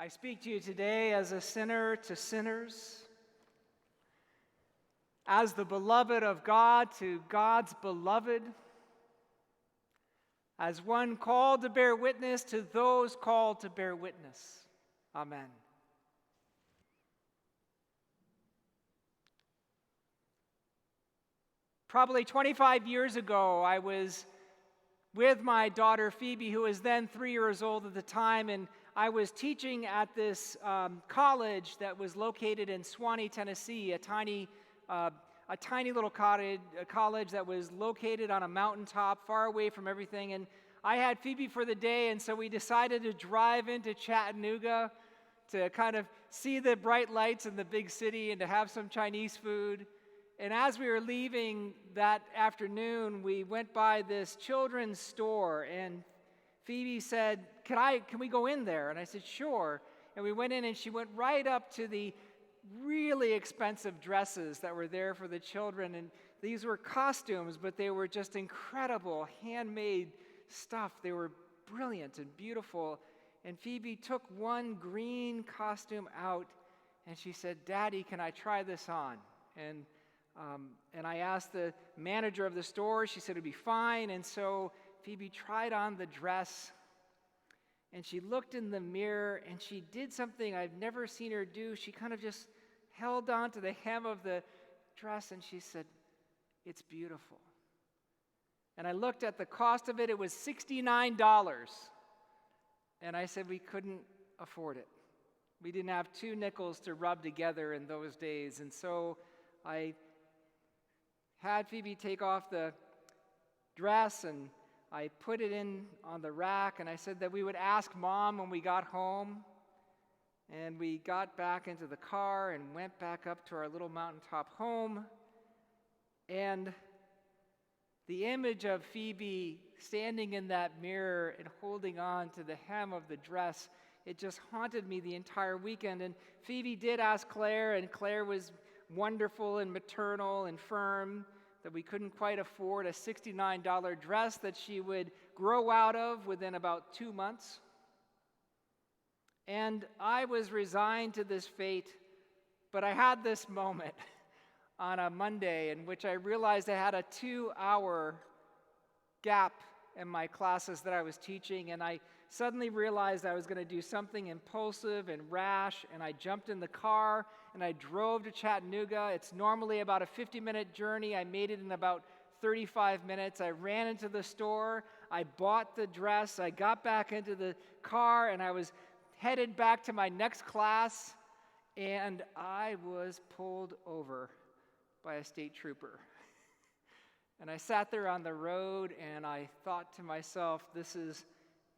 I speak to you today as a sinner to sinners, as the beloved of God to God's beloved, as one called to bear witness to those called to bear witness. Amen. Probably 25 years ago, I was with my daughter Phoebe, who was then 3 years old at the time, and I was teaching at this college that was located in Swanee, Tennessee, a tiny little college that was located on a mountaintop far away from everything. And I had Phoebe for the day, and so we decided to drive into Chattanooga to kind of see the bright lights in the big city and to have some Chinese food. And as we were leaving that afternoon, we went by this children's store, and Phoebe said, can we go in there? And I said, sure. And we went in, and she went right up to the really expensive dresses that were there for the children. And these were costumes, but they were just incredible, handmade stuff. They were brilliant and beautiful. And Phoebe took one green costume out, and she said, Daddy, can I try this on? And I asked the manager of the store. She said it'd be fine. And so Phoebe tried on the dress, and she looked in the mirror, and she did something I've never seen her do. She kind of just held on to the hem of the dress, and she said, it's beautiful. And I looked at the cost of it. It was $69. And I said we couldn't afford it. We didn't have 2 nickels to rub together in those days. And so I had Phoebe take off the dress, and I put it in on the rack, and I said that we would ask Mom when we got home. And we got back into the car and went back up to our little mountaintop home. And the image of Phoebe standing in that mirror and holding on to the hem of the dress, it just haunted me the entire weekend. And Phoebe did ask Claire, and Claire was wonderful and maternal and firm, that we couldn't quite afford a $69 dress that she would grow out of within about 2 months. And I was resigned to this fate, but I had this moment on a Monday in which I realized I had a 2-hour gap in my classes that I was teaching, and I suddenly realized I was going to do something impulsive and rash, and I jumped in the car and I drove to Chattanooga. It's normally about a 50-minute journey. I made it in about 35 minutes. I ran into the store. I bought the dress. I got back into the car, and I was headed back to my next class, and I was pulled over by a state trooper. And I sat there on the road, and I thought to myself, this is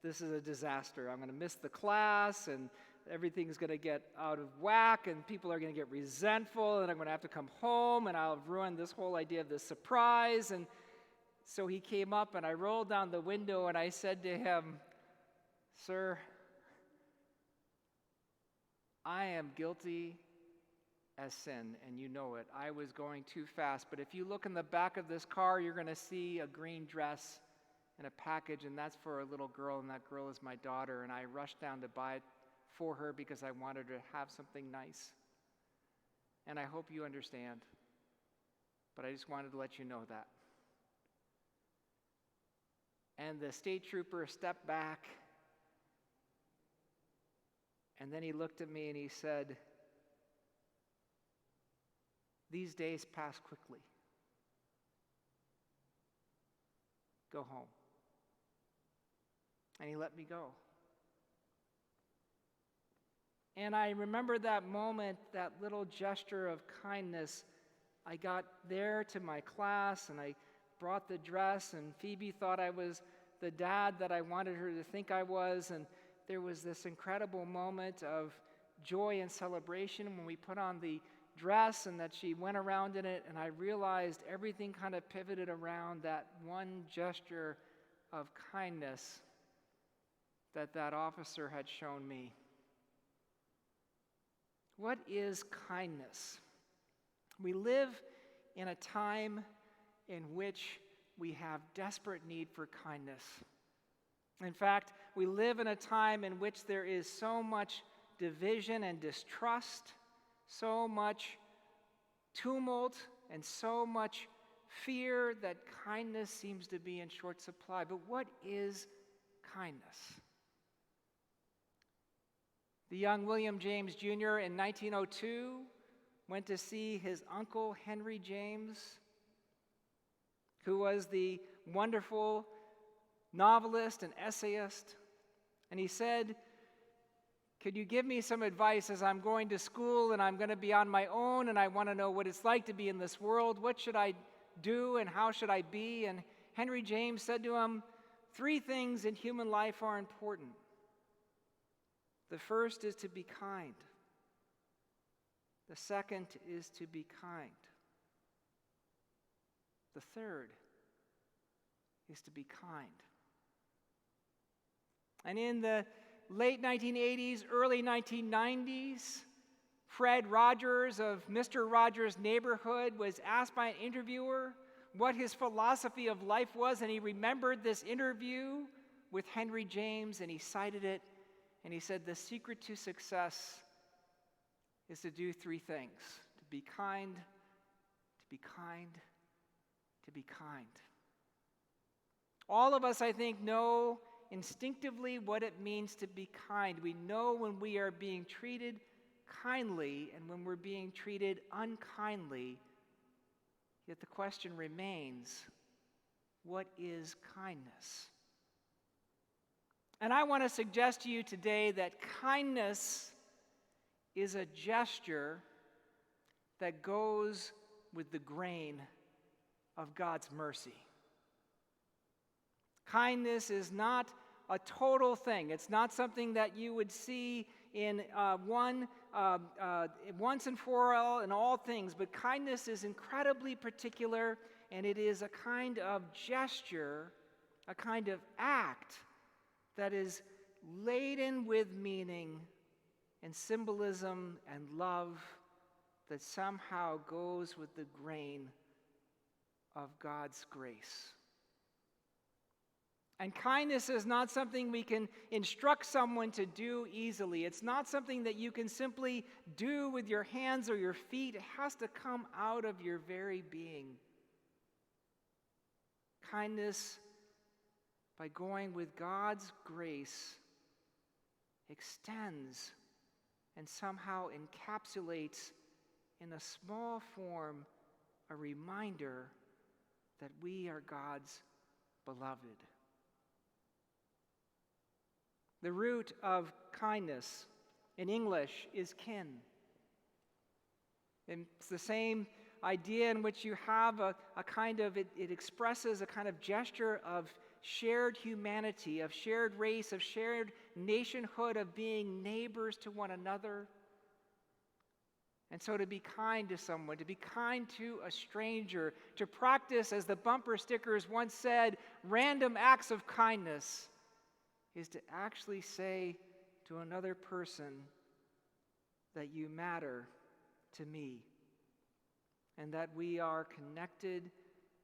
a disaster. I'm going to miss the class, and everything's going to get out of whack, and people are going to get resentful, and I'm going to have to come home, and I'll ruin this whole idea of the surprise. And so he came up, and I rolled down the window, and I said to him, Sir, I am guilty as sin, and you know it. I was going too fast, but if you look in the back of this car, you're going to see a green dress and a package, and that's for a little girl, and that girl is my daughter. And I rushed down to buy it for her because I wanted her to have something nice. And I hope you understand, but I just wanted to let you know that. And the state trooper stepped back, and then he looked at me and he said, these days pass quickly. Go home. And he let me go. And I remember that moment, that little gesture of kindness. I got there to my class, and I brought the dress, and Phoebe thought I was the dad that I wanted her to think I was, and there was this incredible moment of joy and celebration when we put on the dress and that she went around in it, and I realized everything kind of pivoted around that one gesture of kindness that officer had shown me. What is kindness? We live in a time in which we have desperate need for kindness. In fact, we live in a time in which there is so much division and distrust, so much tumult, and so much fear that kindness seems to be in short supply. But what is kindness? The young William James Jr. in 1902 went to see his uncle Henry James, who was the wonderful novelist and essayist, and he said, "Could you give me some advice as I'm going to school and I'm going to be on my own and I want to know what it's like to be in this world? What should I do and how should I be?" And Henry James said to him, "3 things in human life are important. The first is to be kind. The second is to be kind. The third is to be kind." And in the late 1980s, early 1990s, Fred Rogers of Mr. Rogers' Neighborhood was asked by an interviewer what his philosophy of life was, and he remembered this interview with Henry James, and he cited it, and he said, "The secret to success is to do 3 things: to be kind, to be kind, to be kind." All of us, I think, know instinctively what it means to be kind. We know when we are being treated kindly and when we're being treated unkindly. Yet the question remains, what is kindness? And I want to suggest to you today that kindness is a gesture that goes with the grain of God's mercy. Kindness is not a total thing. It's not something that you would see in once and for all in all things, but kindness is incredibly particular, and it is a kind of gesture, a kind of act that is laden with meaning and symbolism and love that somehow goes with the grain of God's grace. And kindness is not something we can instruct someone to do easily. It's not something that you can simply do with your hands or your feet. It has to come out of your very being. Kindness, by going with God's grace, extends and somehow encapsulates in a small form a reminder that we are God's beloved. The root of kindness in English is kin. And it's the same idea in which you have a kind of, it expresses a kind of gesture of shared humanity, of shared race, of shared nationhood, of being neighbors to one another. And so to be kind to someone, to be kind to a stranger, to practice, as the bumper stickers once said, random acts of kindness, is to actually say to another person that you matter to me and that we are connected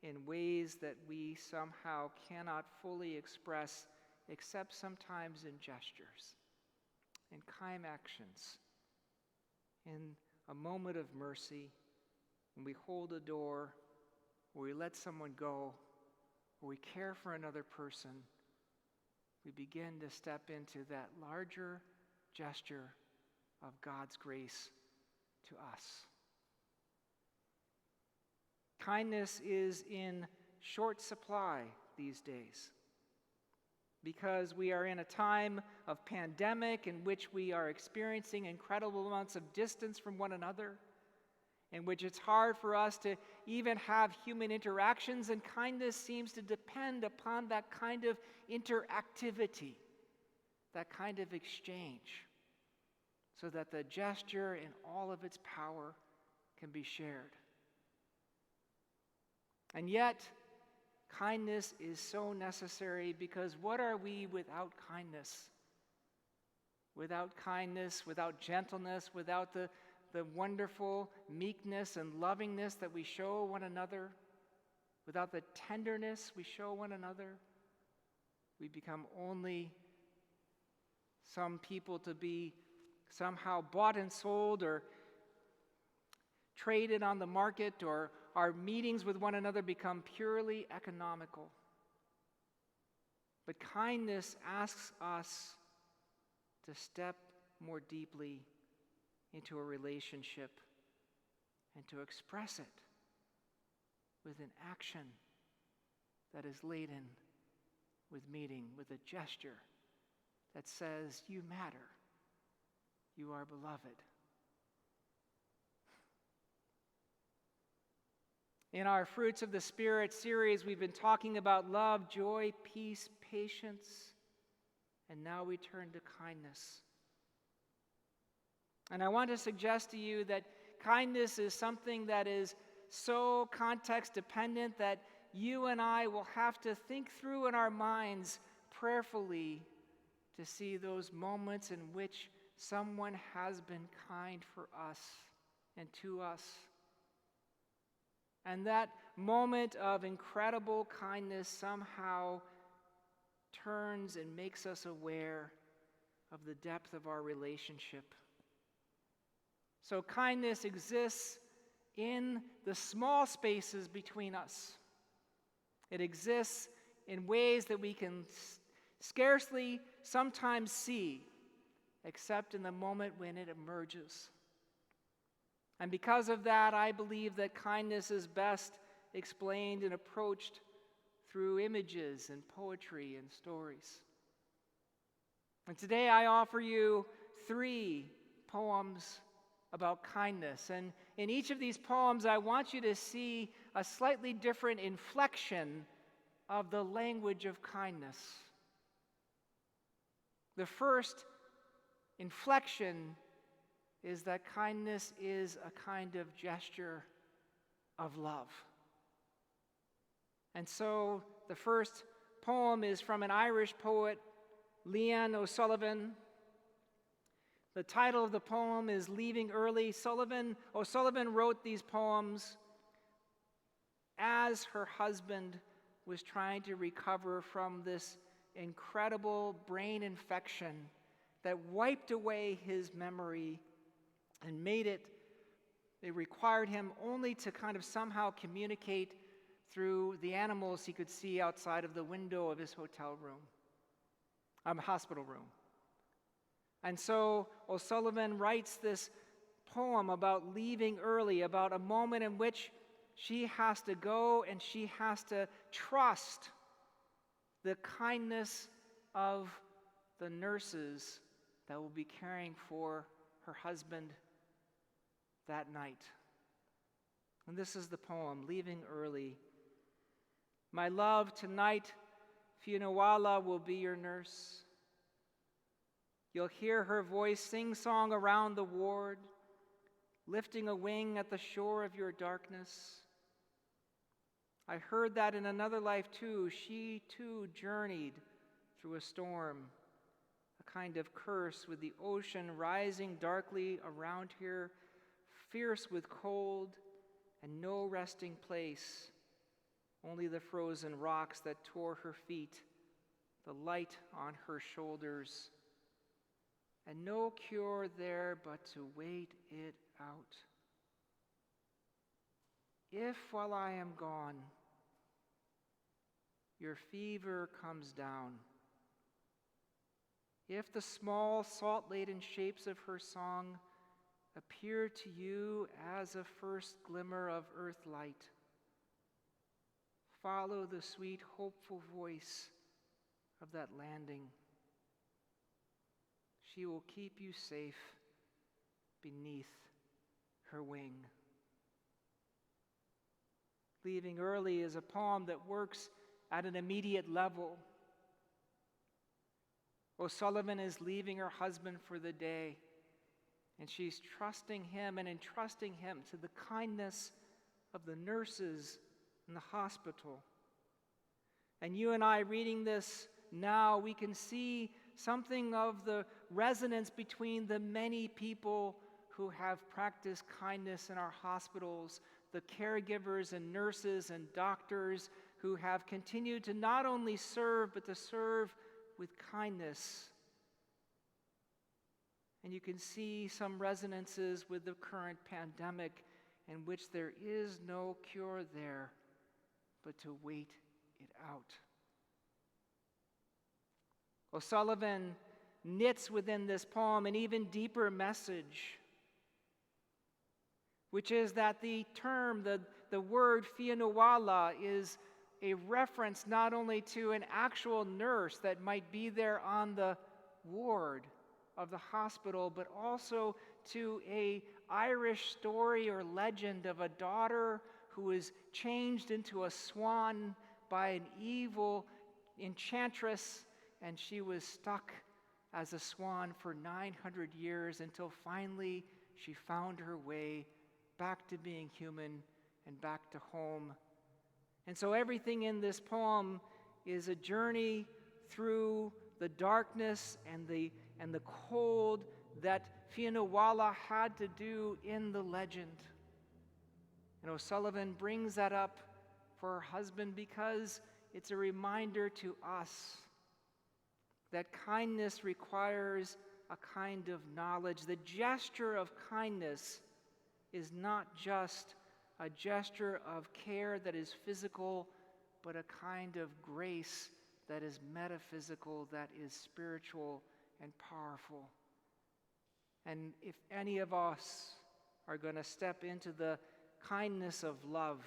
in ways that we somehow cannot fully express except sometimes in gestures, in kind actions, in a moment of mercy, when we hold a door, or we let someone go, or we care for another person. We begin to step into that larger gesture of God's grace to us. Kindness is in short supply these days because we are in a time of pandemic in which we are experiencing incredible amounts of distance from one another, in which it's hard for us to even have human interactions, and kindness seems to depend upon that kind of interactivity, that kind of exchange, so that the gesture in all of its power can be shared. And yet, kindness is so necessary, because what are we without kindness? Without kindness, without gentleness, without the wonderful meekness and lovingness that we show one another, without the tenderness we show one another, we become only some people to be somehow bought and sold or traded on the market, or our meetings with one another become purely economical. But kindness asks us to step more deeply into a relationship and to express it with an action that is laden with meaning, with a gesture that says, "You matter. You are beloved." In our Fruits of the Spirit series, we've been talking about love, joy, peace, patience, and now we turn to kindness. And I want to suggest to you that kindness is something that is so context dependent that you and I will have to think through in our minds prayerfully to see those moments in which someone has been kind for us and to us. And that moment of incredible kindness somehow turns and makes us aware of the depth of our relationship. So kindness exists in the small spaces between us. It exists in ways that we can scarcely sometimes see, except in the moment when it emerges. And because of that, I believe that kindness is best explained and approached through images and poetry and stories. And today I offer you 3 poems about kindness. And in each of these poems, I want you to see a slightly different inflection of the language of kindness. The first inflection is that kindness is a kind of gesture of love. And so the first poem is from an Irish poet, Leanne O'Sullivan. The title of the poem is Leaving Early. O'Sullivan wrote these poems as her husband was trying to recover from this incredible brain infection that wiped away his memory and it required him only to kind of somehow communicate through the animals he could see outside of the window of his hospital room. And so O'Sullivan writes this poem about leaving early, about a moment in which she has to go and she has to trust the kindness of the nurses that will be caring for her husband that night. And this is the poem, Leaving Early. My love, tonight, Fionnuala will be your nurse. You'll hear her voice sing-song around the ward, lifting a wing at the shore of your darkness. I heard that in another life too. She too journeyed through a storm, a kind of curse with the ocean rising darkly around here, fierce with cold and no resting place, only the frozen rocks that tore her feet, the light on her shoulders, and no cure there but to wait it out. If while I am gone, your fever comes down, if the small salt-laden shapes of her song appear to you as a first glimmer of earth light, follow the sweet, hopeful voice of that landing. She will keep you safe beneath her wing. Leaving Early is a poem that works at an immediate level. O'Sullivan is leaving her husband for the day, and she's trusting him and entrusting him to the kindness of the nurses in the hospital. And you and I reading this now, we can see something of the resonance between the many people who have practiced kindness in our hospitals, the caregivers and nurses and doctors who have continued to not only serve, but to serve with kindness. And you can see some resonances with the current pandemic in which there is no cure there, but to wait it out. O'Sullivan knits within this poem an even deeper message, which is that the term, the word Fianawala, is a reference not only to an actual nurse that might be there on the ward of the hospital, but also to an Irish story or legend of a daughter who was changed into a swan by an evil enchantress, and she was stuck as a swan for 900 years until finally she found her way back to being human and back to home. And so everything in this poem is a journey through the darkness and the cold that Fianawala had to do in the legend. And O'Sullivan brings that up for her husband because it's a reminder to us that kindness requires a kind of knowledge. The gesture of kindness is not just a gesture of care that is physical, but a kind of grace that is metaphysical, that is spiritual and powerful. And if any of us are going to step into the kindness of love,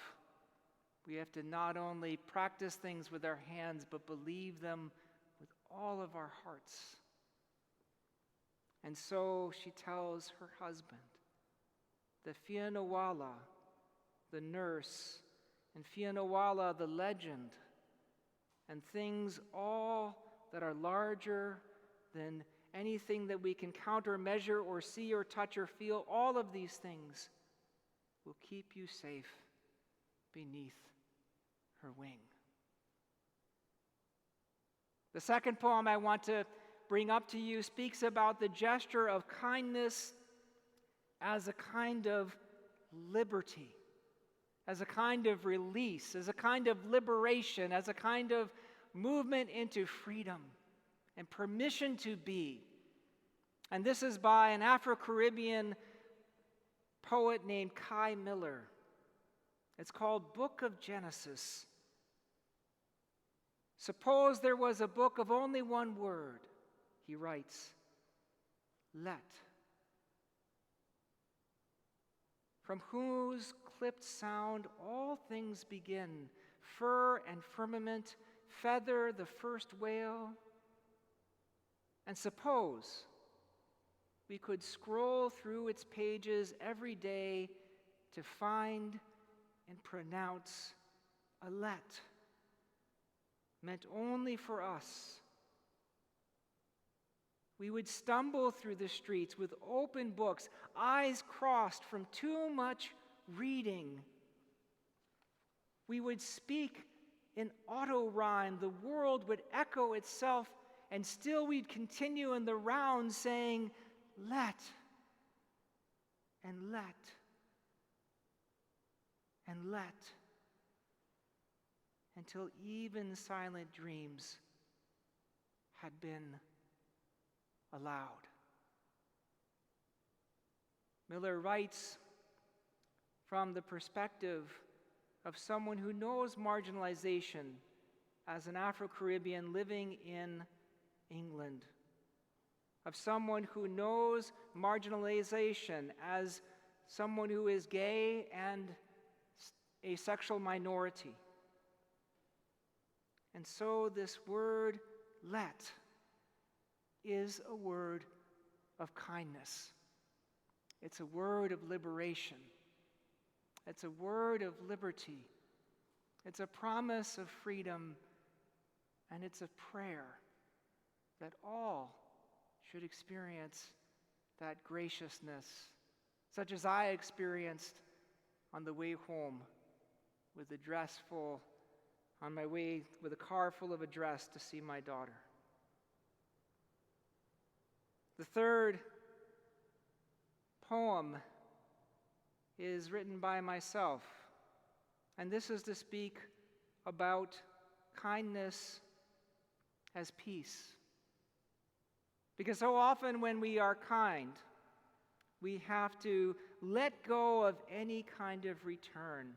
we have to not only practice things with our hands, but believe them with all of our hearts. And so she tells her husband that Fianawala, the nurse, and Fianawala, the legend, and things all that are larger than anything that we can count or measure or see or touch or feel, all of these things will keep you safe beneath her wing. The second poem I want to bring up to you speaks about the gesture of kindness as a kind of liberty, as a kind of release, as a kind of liberation, as a kind of movement into freedom and permission to be. And this is by an Afro-Caribbean poet named Kai Miller. It's called Book of Genesis. Suppose there was a book of only one word, he writes, let, from whose clipped sound all things begin, fur and firmament, feather the first whale. And suppose we could scroll through its pages every day to find and pronounce a let, meant only for us. We would stumble through the streets with open books, eyes crossed from too much reading. We would speak in auto-rhyme. The world would echo itself, and still we'd continue in the round saying, let, and let, and let, until even silent dreams had been allowed. Miller writes from the perspective of someone who knows marginalization as an Afro-Caribbean living in England, of someone who knows marginalization as someone who is gay and a sexual minority. And so this word, let, is a word of kindness. It's a word of liberation. It's a word of liberty. It's a promise of freedom, and it's a prayer that all should experience that graciousness, such as I experienced on the way home with a dress full, on my way with a car full of a dress to see my daughter. The third poem is written by myself, and this is to speak about kindness as peace. Because so often when we are kind, we have to let go of any kind of return.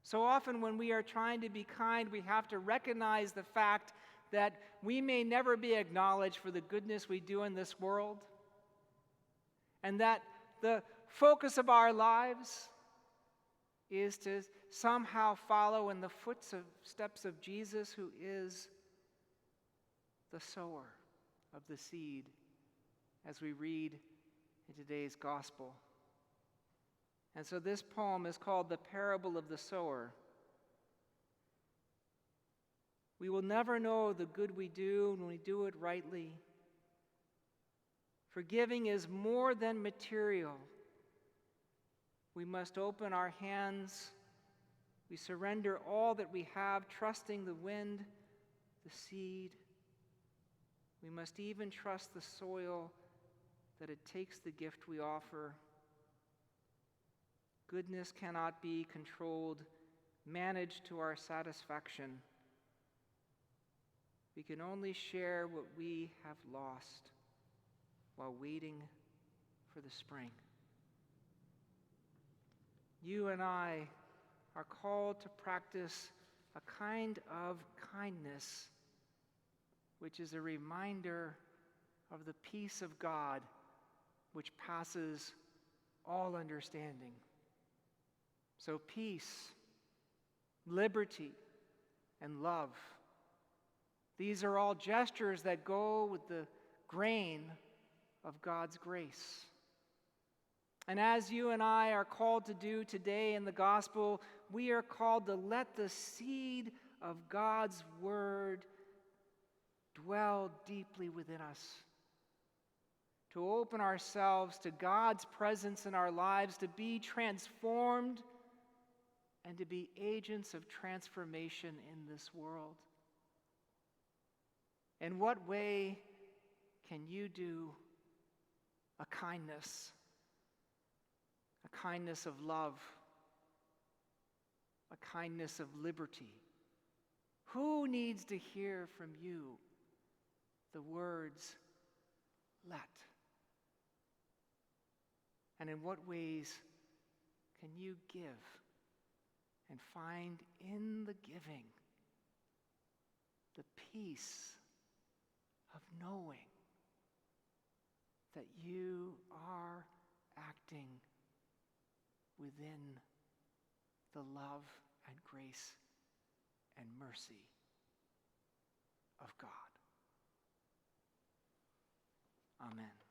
So often when we are trying to be kind, we have to recognize the fact that we may never be acknowledged for the goodness we do in this world, and that the focus of our lives is to somehow follow in the footsteps of Jesus, who is the sower of the seed, as we read in today's gospel. And so this poem is called The Parable of the Sower. We will never know the good we do when we do it rightly. Forgiving is more than material. We must open our hands. We surrender all that we have, trusting the wind, the seed. We must even trust the soil, that it takes the gift we offer. Goodness cannot be controlled, managed to our satisfaction. We can only share what we have lost while waiting for the spring. You and I are called to practice a kind of kindness, which is a reminder of the peace of God, which passes all understanding. So peace, liberty, and love, these are all gestures that go with the grain of God's grace. And as you and I are called to do today in the gospel, we are called to let the seed of God's word dwell deeply within us, to open ourselves to God's presence in our lives, to be transformed and to be agents of transformation in this world. In what way can you do a kindness of love, a kindness of liberty? Who needs to hear from you the words, "Let"? And in what ways can you give and find in the giving the peace of knowing that you are acting within the love and grace and mercy of God? Amen.